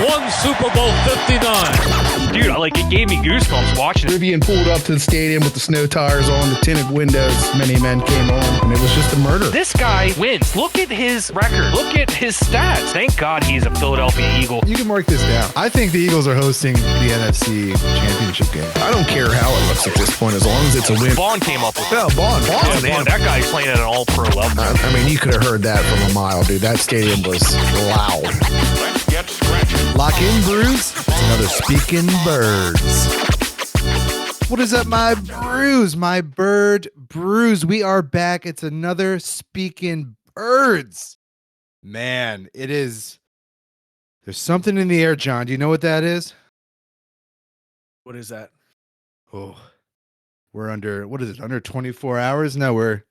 won Super Bowl 59. Dude, it gave me goosebumps watching it. Rivian pulled up to the stadium with the snow tires on, the tinted windows. Many men came on, and it was just a murder. This guy wins. Look at his record. Look at his stats. Thank God he's a Philadelphia Eagle. You can mark this down. I think the Eagles are hosting the NFC Championship game. I don't care how it looks at this point, as long as it's a win. Vaughn came up with Yeah, Bond. that guy's playing at an all-pro level. I mean, you could have heard that from a mile, dude. That stadium was loud. Let's get scratching. Lock in, Brews. It's another Speaking Birds. What is up, my brews? My bird brews. We are back. It's another Speaking Birds. Man, it is. There's something in the air, John. Do you know what that is? What is that? Oh, we're under, what is it? Under 24 hours? No, we're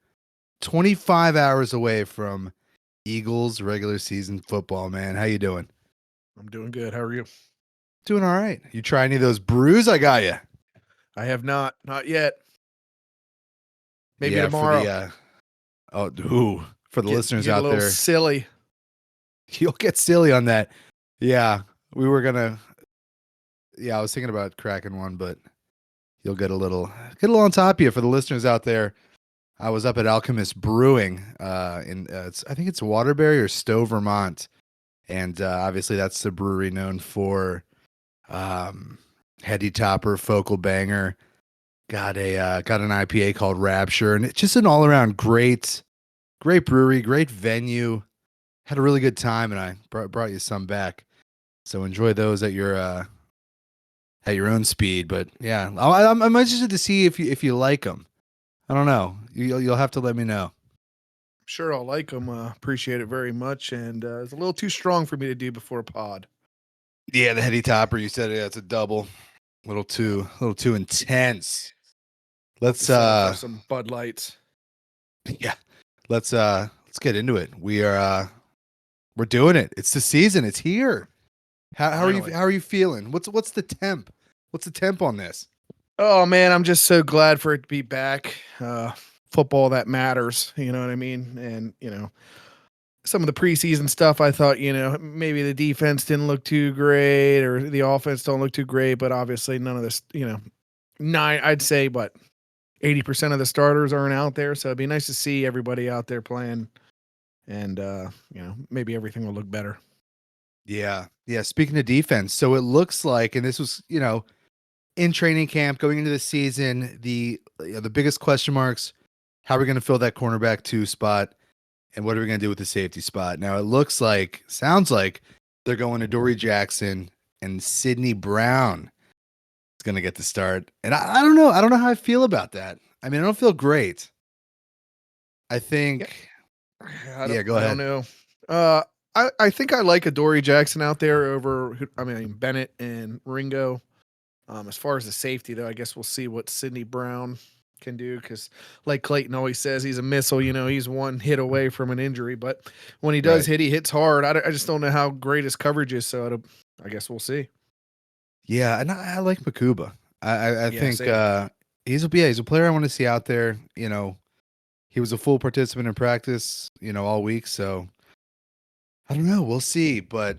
25 hours away from Eagles regular season football, man. How you doing? I'm doing good. How are you? Doing all right. You try any of those brews? I got you. I have not yet. Maybe Yeah, tomorrow. For the listeners Get out a little there, silly. you'll get silly on that. Yeah, we were gonna. Yeah, I was thinking about cracking one, but you'll get a little on top of you. For the listeners out there, I was up at Alchemist Brewing I think it's Waterbury or Stowe, Vermont, and obviously that's the brewery known for Heady Topper, Focal Banger. Got an IPA called Rapture, and it's just an all around great brewery, great venue. Had a really good time, and I brought you some back. So enjoy those at your own speed. But yeah, I'm interested to see if you like them. I don't know. You'll have to let me know. Sure, I'll like them. Appreciate it very much. And it's a little too strong for me to do before a pod. Yeah, the Heady Topper. You said it's a double. A little too intense. Let's some Bud Lights. Yeah. Let's get into it. We're doing it. It's the season. It's here. How are you feeling? What's the temp? What's the temp on this? Oh man, I'm just so glad for it to be back. Football that matters, you know what I mean? And some of the preseason stuff, I thought, maybe the defense didn't look too great or the offense don't look too great, but obviously none of this, I'd say, but 80% of the starters aren't out there. So it'd be nice to see everybody out there playing and, maybe everything will look better. Yeah. Yeah. Speaking of defense, so it looks like, and this was, in training camp going into the season, the biggest question marks, how are we going to fill that cornerback 2 spot? And what are we going to do with the safety spot? Now, it sounds like they're going to Dory Jackson and Sidney Brown is going to get the start. And I don't know. I don't know how I feel about that. I mean, I don't feel great. I think. Yeah, go ahead. I don't know. I think I like a Dory Jackson out there over, Bennett and Ringo. As far as the safety, though, I guess we'll see what Sidney Brown can do because, like Clayton always says, he's a missile. He's one hit away from an injury, but when he does hit, he hits hard. I just don't know how great his coverage is, so I guess we'll see. Yeah, and I like Makuba. I think he's a player I want to see out there. He was a full participant in practice, all week. So I don't know. We'll see, but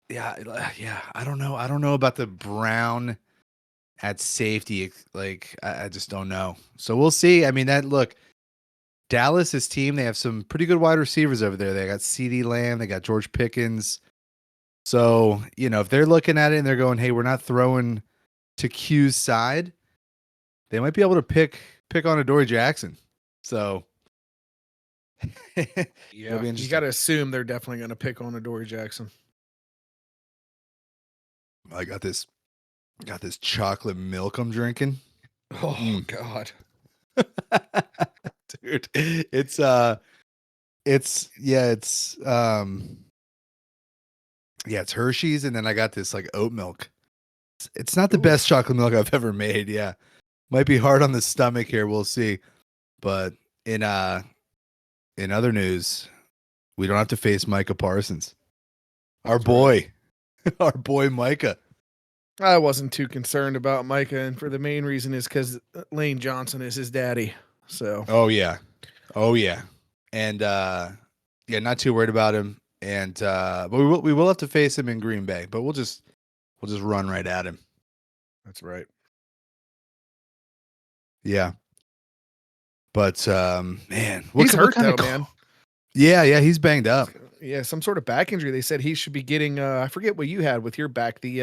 yeah, I don't know. I don't know about the Brown at safety. I just don't know. So we'll see. I mean, Dallas's team, they have some pretty good wide receivers over there. They got CeeDee Lamb, they got George Pickens. So, if they're looking at it and they're going, hey, we're not throwing to Q's side, they might be able to pick on a Dory Jackson. So yeah, you got to assume they're definitely going to pick on a Dory Jackson. I got this chocolate milk I'm drinking. Oh God. Dude, it's Hershey's, and then I got this oat milk. It's not the best chocolate milk I've ever made. Yeah. Might be hard on the stomach here, we'll see. But in other news, we don't have to face Micah Parsons. Our boy Micah. I wasn't too concerned about Micah, and for the main reason is because Lane Johnson is his daddy. So. Oh yeah, and not too worried about him. and but we will have to face him in Green Bay, but we'll just run right at him. That's right. Yeah. But man, He's hurt kind though, of man. Yeah, he's banged up. Yeah, some sort of back injury. They said he should be getting I forget what you had with your back, the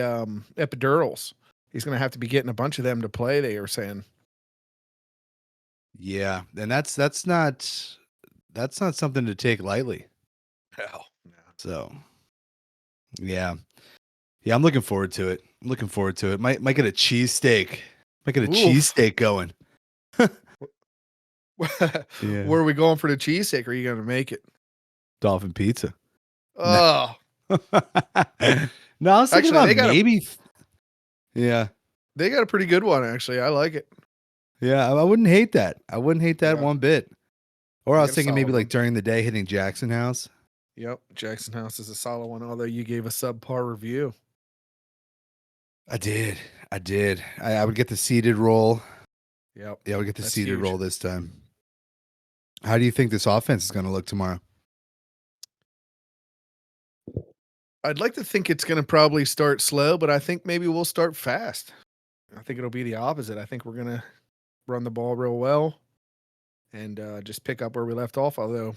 epidurals. He's gonna have to be getting a bunch of them to play, they were saying. Yeah, and that's not something to take lightly. Hell. No. So yeah. Yeah, I'm looking forward to it. Might get a cheesesteak. Might get a cheesesteak going. Yeah. Where are we going for the cheesesteak? Are you gonna make it? Dolphin pizza. Oh, No, I was thinking Actually, about maybe. Yeah. they got a pretty good one, actually. I like it. Yeah, I wouldn't hate that. I wouldn't hate that Yeah. one bit. Or I They was got a thinking maybe solid like one. during the day hitting Jackson House. Yep, Jackson House is a solid one, although you gave a subpar review. I did. I would get the seeded roll. Yep. Yeah, I would get the That's seeded huge. roll this time. How do you think this offense is going to look tomorrow? I'd like to think it's going to probably start slow, but I think maybe we'll start fast. I think it'll be the opposite. I think we're going to run the ball real well and just pick up where we left off. Although,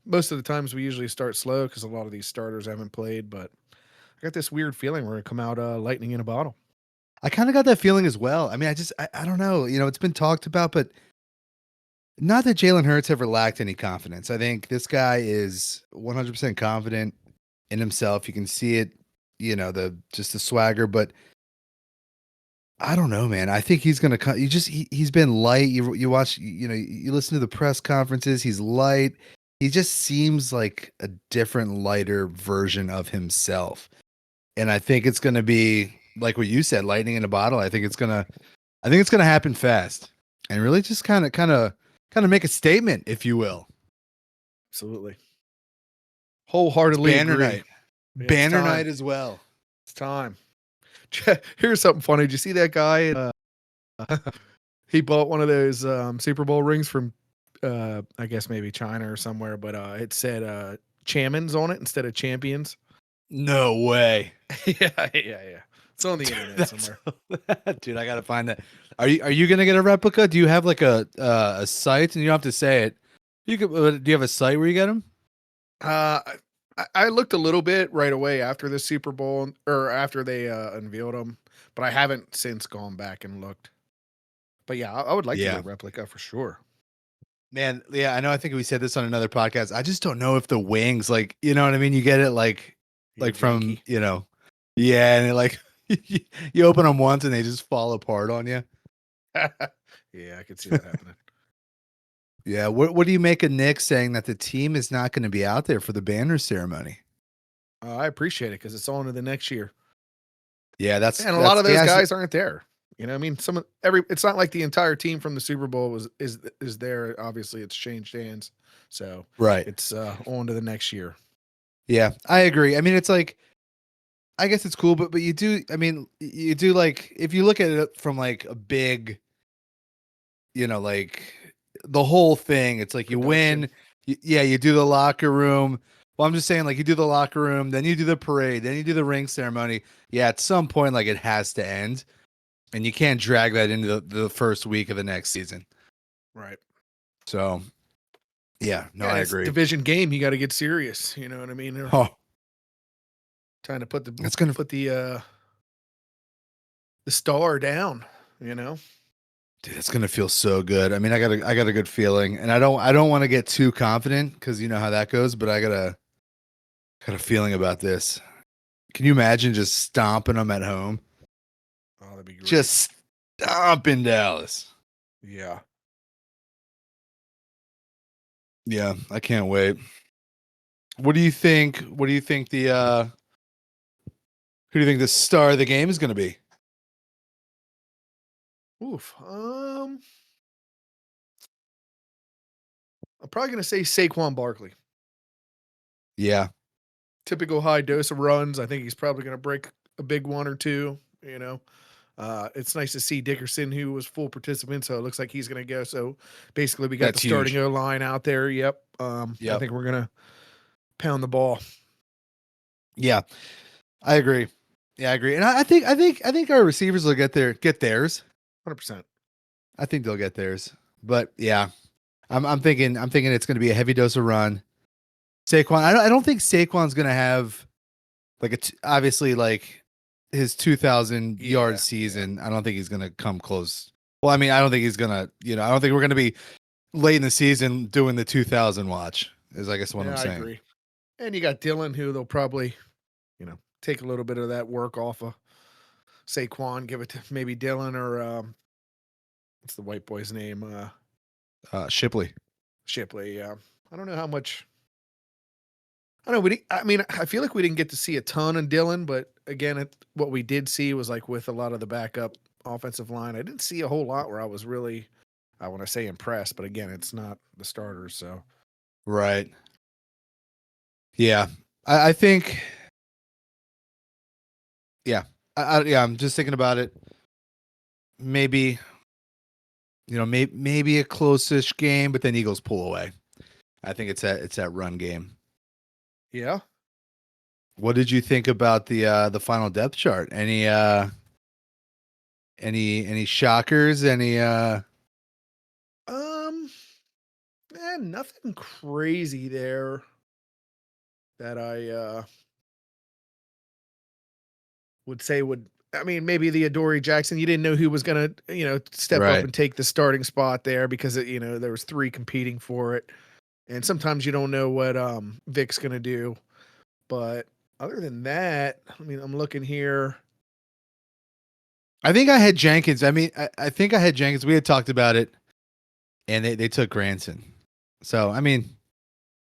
most of the times we usually start slow because a lot of these starters haven't played. But I got this weird feeling we're going to come out lightning in a bottle. I kind of got that feeling as well. I mean, I don't know. It's been talked about, but not that Jalen Hurts ever lacked any confidence. I think this guy is 100% confident in himself. You can see it, the swagger, but I don't know, man. I think he's going to come. He's been light. You watch, you listen to the press conferences. He's light. He just seems like a different, lighter version of himself. And I think it's going to be like what you said, lightning in a bottle. I think it's going to happen fast and really just kind of make a statement, if you will. Absolutely. Wholeheartedly Banner agree. night. Yeah, Banner night as well. It's time. Here's something funny. Did you see that guy? He bought one of those Super Bowl rings from, I guess maybe China or somewhere, but it said Chamins on it instead of champions. No way. yeah. It's on the internet somewhere. Dude, I gotta find that. Are you gonna get a replica? Do you have like a site? And you don't have to say it. You could. Do you have a site where you get them? I looked a little bit right away after the Super Bowl or after they unveiled them, but I haven't since gone back and looked. But yeah, I would like to get a replica for sure. Man, yeah, I know. I think we said this on another podcast. I just don't know if the wings, like, you know what I mean? You get it like from, yeah, and it like you open them once and they just fall apart on you. Yeah, I could see that happening. Yeah, what do you make of Nick saying that the team is not going to be out there for the banner ceremony? I appreciate it because it's on to the next year. Yeah, and a lot of those guys aren't there. You know, I mean, it's not like the entire team from the Super Bowl is there. Obviously, it's changed hands, so right. It's on to the next year. Yeah, I agree. I mean, it's like, I guess it's cool, but you do. I mean, you do like if you look at it from like a big, like the whole thing. It's like you win. You do the locker room. Well, I'm just saying, like you do the locker room, then you do the parade, then you do the ring ceremony. Yeah, at some point, like it has to end. And you can't drag that into the first week of the next season. Right. So, yeah, I agree. Division game, you got to get serious. You know what I mean? Trying to put the star down, Dude, it's going to feel so good. I mean, I got a good feeling, and I don't want to get too confident because you know how that goes, but I got a feeling about this. Can you imagine just stomping them at home? Oh, that'd be great. Just stomp in Dallas. Yeah. Yeah, I can't wait. What do you think? Who do you think the star of the game is going to be? Oof. I'm probably going to say Saquon Barkley. Yeah. Typical high dose of runs. I think he's probably going to break a big one or two, It's nice to see Dickerson, who was full participant, so it looks like he's going to go. So basically, we got the starting O-line out there. Yep. I think we're going to pound the ball. Yeah, I agree. Yeah, I agree. And I think our receivers will get theirs. 100%. I think they'll get theirs. But yeah, I'm thinking it's going to be a heavy dose of run. Saquon, I don't think Saquon's going to have like obviously like his 2,000 yard season. I don't think he's going to come close. Well, I mean, I don't think he's going to, I don't think we're going to be late in the season doing the 2,000 watch is I guess what I'm saying. I agree. And you got Dylan, who they'll probably, take a little bit of that work off of Saquon, give it to maybe Dylan or what's the white boy's name? Shipley. Shipley. Yeah. I don't know how much. I don't know. I feel like we didn't get to see a ton on Dylan, but again, what we did see was like with a lot of the backup offensive line, I didn't see a whole lot where I was really, I want to say impressed, but again, it's not the starters. So, Right. Yeah. I think, yeah. I'm just thinking about it. Maybe, maybe a close-ish game, but then Eagles pull away. I think it's that run game. yeah. What did you think about the final depth chart? Any shockers? Nothing crazy there that I would say I mean, maybe the Adoree Jackson, you didn't know who was going to, step Right. up and take the starting spot there because, there was 3 competing for it. And sometimes you don't know what Vic's going to do. But other than that, I mean, I'm looking here. I think I had Jenkins. I mean, I think I had Jenkins. We had talked about it, and they took Granson. So I mean,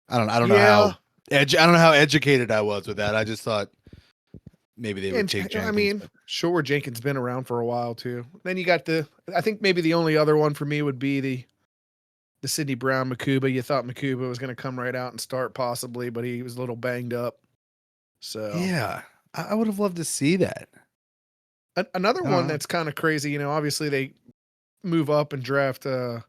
I don't know how I don't know how educated I was with that. I just thought maybe they would take Jenkins. I mean, sure, Jenkins been around for a while too. Then you got I think maybe the only other one for me would be the Sidney Brown Makuba. You thought Makuba was going to come right out and start possibly, but he was a little banged up. So yeah, I would have loved to see that. Another one that's kind of crazy, obviously they move up and draft. Oh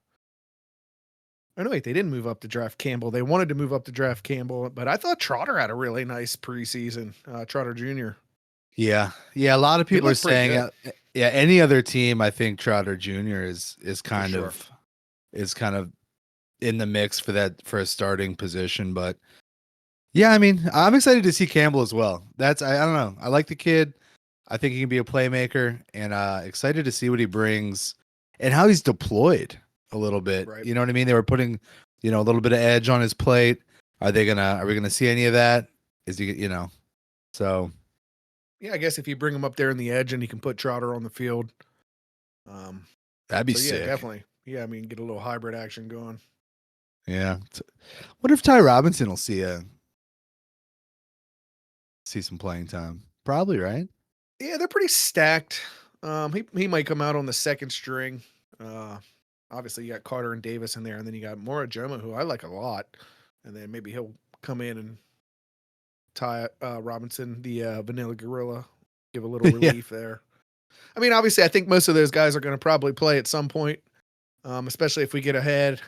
no, wait, they didn't move up to draft Campbell. They wanted to move up to draft Campbell, but I thought Trotter had a really nice preseason. Trotter Jr. Yeah. A lot of people are saying, good. Any other team, I think Trotter Jr. is kind sure. of in the mix for a starting position. But yeah, I mean, I'm excited to see Campbell as well. I don't know. I like the kid. I think he can be a playmaker, and excited to see what he brings and how he's deployed a little bit. Right. You know what I mean? They were putting, a little bit of edge on his plate. Are we gonna see any of that? Is he, so yeah, I guess if you bring him up there in the edge and he can put Trotter on the field, that'd be sick. Yeah, definitely. Yeah, I mean, get a little hybrid action going. Yeah. What if Ty Robinson will see some playing time? Probably, right? Yeah, they're pretty stacked. He might come out on the second string. Obviously you got Carter and Davis in there, and then you got Mora Joma, who I like a lot, and then maybe he'll come in and Ty Robinson, the Vanilla Gorilla, give a little relief there. I mean, obviously, I think most of those guys are going to probably play at some point, especially if we get ahead,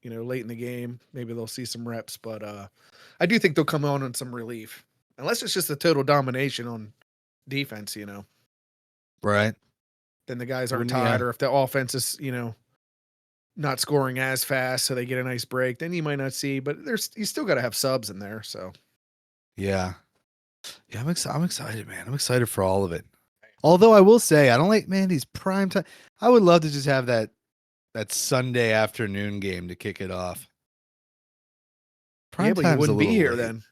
late in the game. Maybe they'll see some reps, but I do think they'll come on some relief, unless it's just a total domination on defense, Right. Then the guys aren't tired, or if the offense is, not scoring as fast, so they get a nice break, then you might not see. But you still got to have subs in there. So yeah, I'm excited, man. I'm excited for all of it. Although I will say, I don't like these prime time. I would love to just have that Sunday afternoon game to kick it off. Prime time's you wouldn't be here late. Then.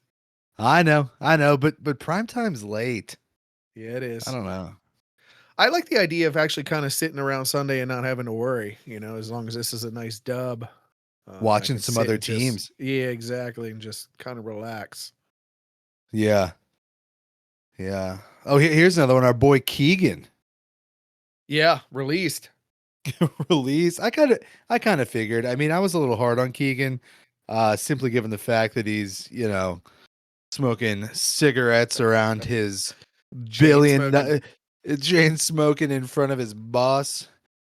I know, but prime time's late. Yeah, it is. I don't know. I like the idea of actually kind of sitting around Sunday and not having to worry, as long as this is a nice dub. Watching some other teams. Yeah, exactly. And just kind of relax. Yeah. Yeah. Oh, here's another one. Our boy Keegan. Yeah, released. Release. I kind of figured. I mean, I was a little hard on Keegan, simply given the fact that he's, smoking cigarettes around his chain smoking in front of his boss.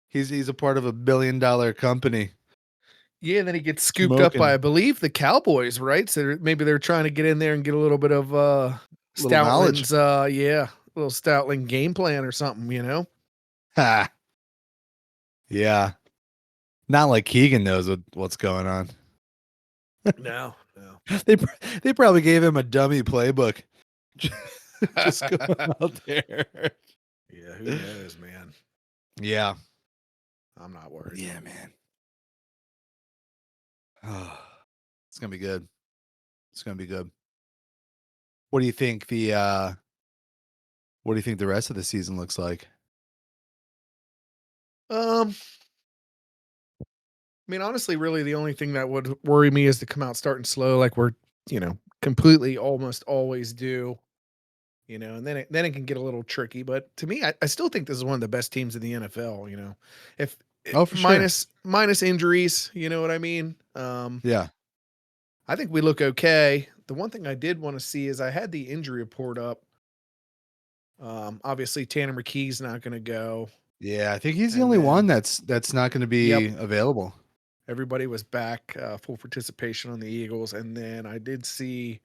He's a part of $1 billion company. Yeah, and then he gets scooped up by, I believe, the Cowboys, right? So maybe they're trying to get in there and get a little bit of Little knowledge. Stoutland's little Stoutland game plan or something, you know? Ha. Yeah. Not like Keegan knows what's going on. No. They probably gave him a dummy playbook. Just go out there. Yeah, who knows, man? Yeah. I'm not worried. Yeah, man. Oh, it's gonna be good. It's gonna be good. What do you think the rest of the season looks like? I mean, honestly, really the only thing that would worry me is to come out starting slow like we're, completely almost always do. And then it can get a little tricky. But to me, I still think this is one of the best teams in the NFL. If Oh, for sure. minus injuries, you know what I mean. Yeah. I think we look okay. The one thing I did want to see is I had the injury report up. Obviously Tanner McKee's not going to go. Yeah, I think he's the And only then- one that's not going to be Yep. available. Everybody was back, full participation on the Eagles, and then I did see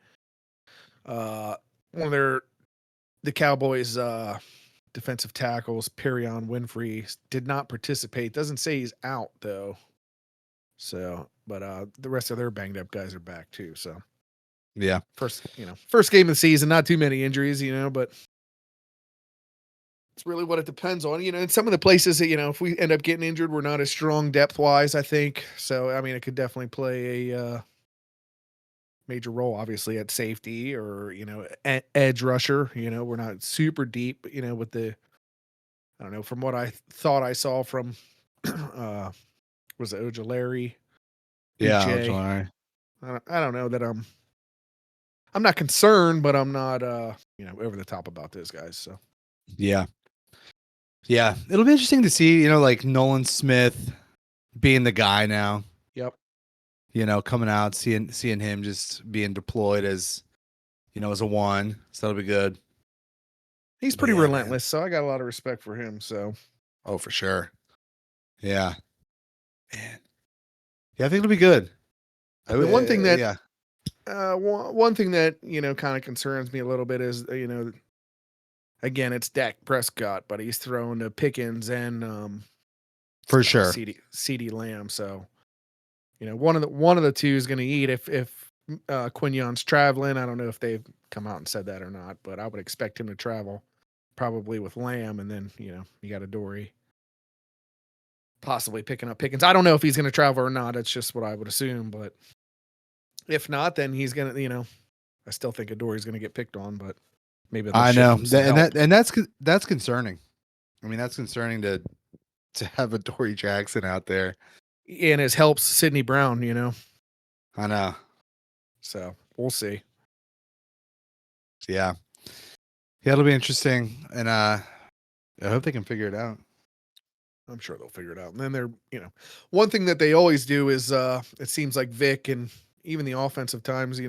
one of the Cowboys defensive tackles, Perion Winfrey, did not participate. Doesn't say he's out though. So, but the rest of their banged up guys are back too. So, Yeah. first game of the season, not too many injuries, but it's really what it depends on. In some of the places that, if we end up getting injured, we're not as strong depth wise, I think. So, I mean, it could definitely play a major role, obviously, at safety or, edge rusher. We're not super deep, with I don't know, from what I thought I saw from, was it Ojulari? Yeah. Ojay? July. I don't know that I'm not concerned, but I'm not, over the top about those guys. So, Yeah. Yeah. It'll be interesting to see, like Nolan Smith being the guy now, yep. coming out, seeing him just being deployed as, as a one. So that'll be good. He's pretty Yeah, man. relentless. So I got a lot of respect for him. So, Oh, for sure. Yeah. Man. Yeah, I think it'll be good. The one thing that, yeah. one thing that, kind of concerns me a little bit is, again, it's Dak Prescott, but he's throwing to Pickens and, For sure. CD Lamb. So, one of the two is going to eat if Quignon's traveling. I don't know if they've come out and said that or not, but I would expect him to travel probably with Lamb. And then, you got a Dory possibly picking up Pickens. I don't know if he's going to travel or not. It's just what I would assume, but if not, then he's going to, I still think Adory's going to get picked on, but maybe I know. and That's concerning. I mean, that's concerning to have a Dory Jackson out there. and it helps Sidney Brown, I know. So we'll see. Yeah. Yeah, it'll be interesting. And I hope they can figure it out. I'm sure they'll figure it out. And then they're, one thing that they always do is it seems like Vic and even the offensive times,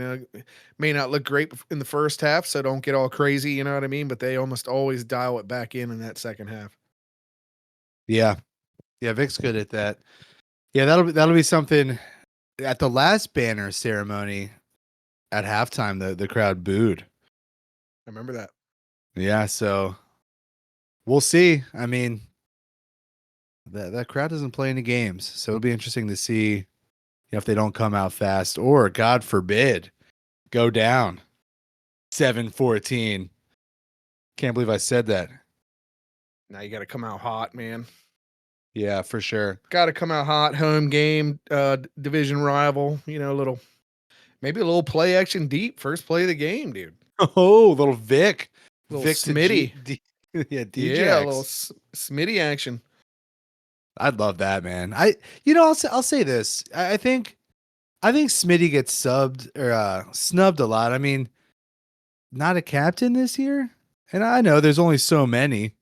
may not look great in the first half, so don't get all crazy, you know what I mean? But they almost always dial it back in that second half. Yeah. Yeah, Vic's good at that. Yeah, that'll be something. At the last banner ceremony at halftime, the crowd booed. I remember that. Yeah, so we'll see. I mean, that crowd doesn't play any games, so it'll be interesting to see if they don't come out fast or, God forbid, go down 7-14. Can't believe I said that. Now you got to come out hot, man. Yeah, for sure. Got to come out hot. Home game, division rival. Maybe a little play action deep. First play of the game, dude. Oh, little Vic. Little Vic to Smitty. Yeah, DJ. Yeah, a little Smitty action. I'd love that, man. I'll say this. I think Smitty gets subbed or snubbed a lot. I mean, not a captain this year, and I know there's only so many,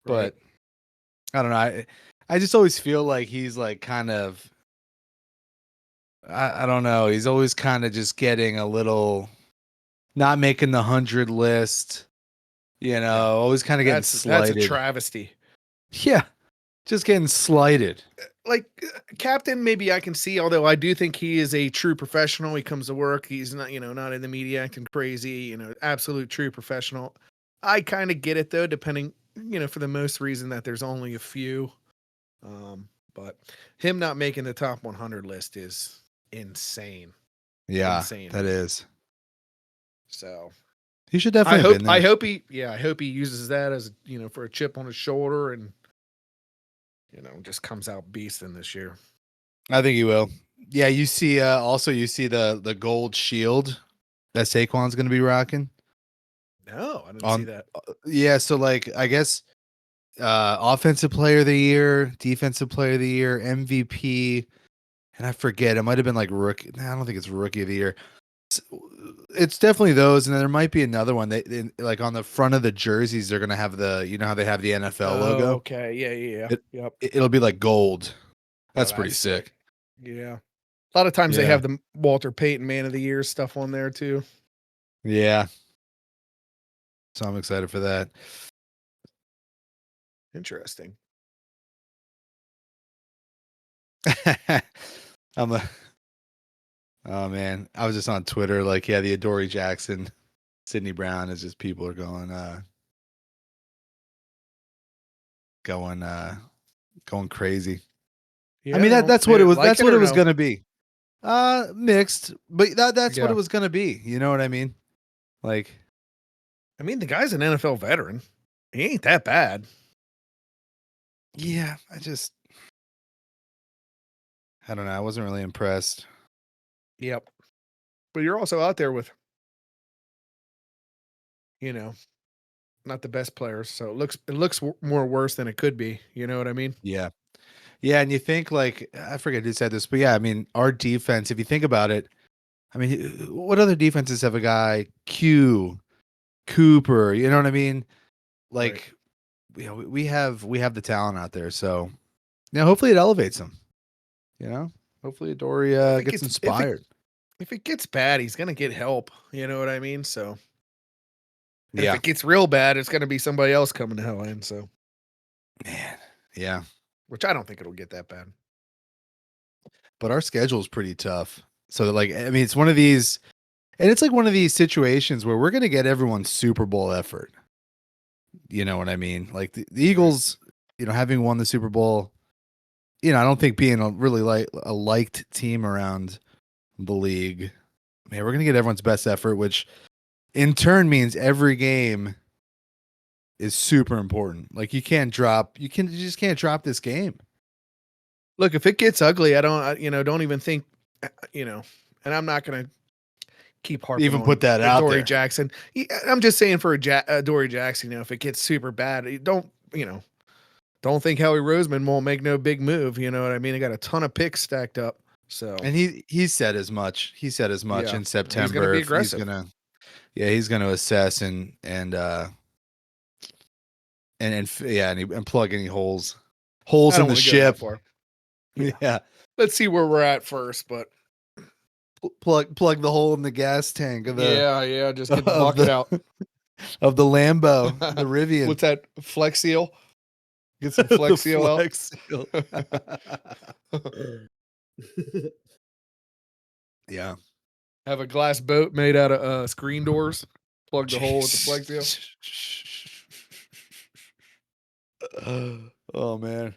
but I don't know. I just always feel like he's like kind of. I don't know. He's always kind of just getting a little, not making the 100 list. Always kind of getting slighted. That's a travesty. Yeah, just getting slighted. like captain, maybe I can see, although I do think he is a true professional. He comes to work. He's not, not in the media acting crazy, absolute true professional. I kind of get it though, depending, for the most reason that there's only a few. But him not making the top 100 list is insane. Yeah, Insane. that is. So He should definitely have been there. I hope he uses that as, for a chip on his shoulder and, just comes out beasting this year. I think he will. Yeah, you see you see the gold shield that Saquon's going to be rocking. No, I didn't see that. Yeah, so like I guess offensive player of the year, defensive player of the year, MVP, and I forget, it might have been like rookie. I don't think it's rookie of the year. It's definitely those, and then there might be another one. They like on the front of the jerseys, they're gonna have how they have the NFL logo. Okay, yeah. Yep. It'll be like gold. That's Oh, pretty sick. Yeah. A lot of times they Yeah. have the Walter Payton Man of the Year stuff on there too. Yeah. So I'm excited for that. Interesting. Oh man, I was just on Twitter, like, yeah, the Adoree Jackson, Sidney Brown is just people are going crazy. Yeah, I mean that's what it was. That's what it was gonna be. Mixed, but that's what Yeah. it was gonna be. You know what I mean? Like, I mean, the guy's an NFL veteran. He ain't that bad. yeah, I don't know. I wasn't really impressed. Yep. But you're also out there with, not the best players, so it looks more worse than it could be. You know what I mean? Yeah. Yeah, and you think like I forget who said this, but yeah, I mean our defense. If you think about it, I mean, what other defenses have a guy Cooper? You know what I mean? Like, we have the talent out there, so hopefully it elevates him. Hopefully Adoree gets inspired. If it gets bad, he's gonna get help. You know what I mean? So, and Yeah, if it gets real bad, it's gonna be somebody else coming to hell in. So, man, yeah. which I don't think it'll get that bad. But our schedule is pretty tough. So like, I mean, it's one of these, and it's like one of these situations where we're gonna get everyone's Super Bowl effort. You know what I mean? Like the Eagles, having won the Super Bowl, I don't think being a really a liked team around the league, man, we're going to get everyone's best effort, which in turn means every game is super important. Like you just can't drop this game. Look, if it gets ugly, don't even think, and I'm not going to keep harping Even on put that out Adoree there. Jackson. I'm just saying for Adoree Jackson, if it gets super bad, don't think Howie Roseman won't make no big move. You know what I mean? They got a ton of picks stacked up. So, and he said as much. He said as much in September. He's going to be aggressive. He's going to assess and plug any holes in the ship. Yeah. Let's see where we're at first, but plug the hole in the gas tank of the just get the bucket out of the Lambo, the Rivian. What's that? Flex Seal? Get some Flex Seal out. Seal. Yeah. Have a glass boat made out of screen doors. Plug the hole with the Flex Seal. Oh man.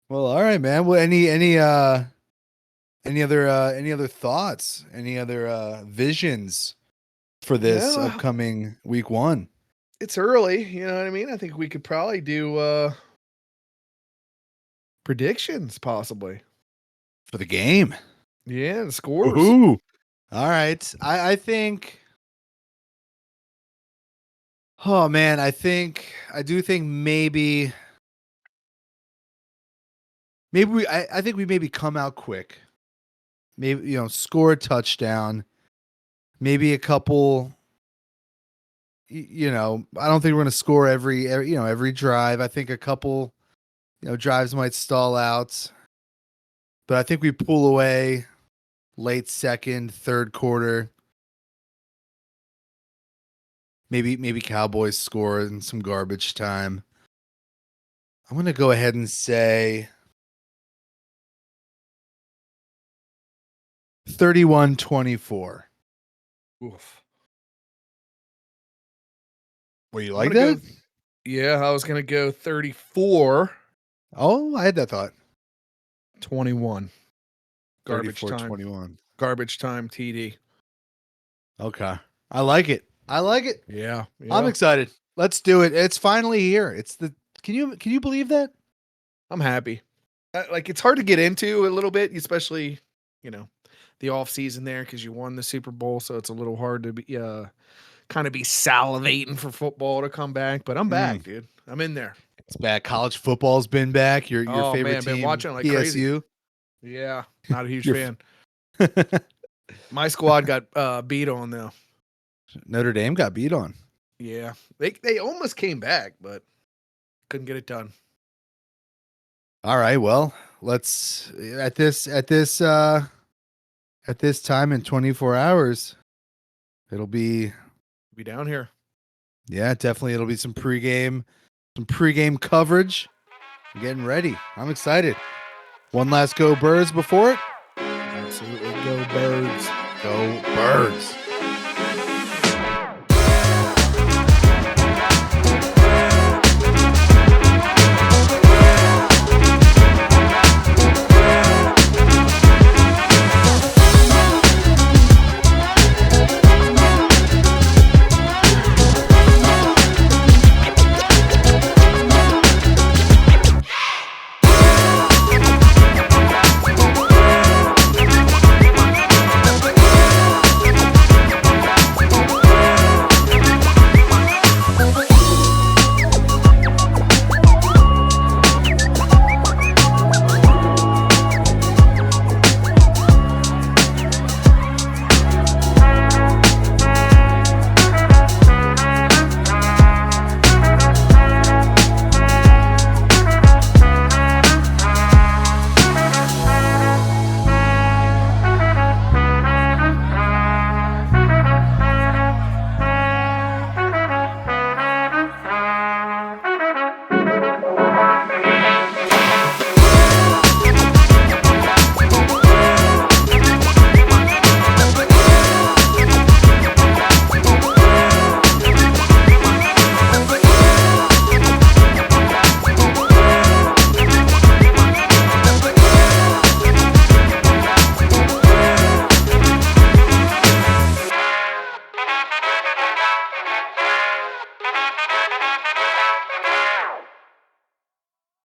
Well, all right, man. Well, any other thoughts? Any other visions for this upcoming week 1? It's early, you know what I mean? I think we could probably do predictions possibly for the game. Yeah, the scores. Ooh. All right. I think. Oh man, I do think maybe I think we maybe come out quick. Maybe score a touchdown. Maybe a couple. I don't think we're going to score every drive. I think a couple drives might stall out. But I think we pull away late second, third quarter. Maybe Cowboys score in some garbage time. I'm going to go ahead and say 31-24. Oof. Were you I'm like gonna that? Yeah, I was gonna go 34-21. Oh, I had that thought. Garbage time. 34-21. Garbage time TD. Okay. I like it. I like it. Yeah. I'm excited. Let's do it. It's finally here. It's the Can you believe that? I'm happy. Like it's hard to get into a little bit, especially, the off season there because you won the Super Bowl, so it's a little hard to be kind of be salivating for football to come back. But I'm back, dude. I'm in there. It's back. College football's been back. Your Oh favorite man, been team, watching it like crazy. PSU. Yeah, not a huge Your fan. My squad got beat on though. Notre Dame got beat on. Yeah, they almost came back, but couldn't get it done. All right. Well, let's at this time in 24 hours, it'll be Be down here. yeah, definitely it'll be some pregame coverage. I'm getting ready. I'm excited. One last go Birds before it. Absolutely, go Birds. Go Birds.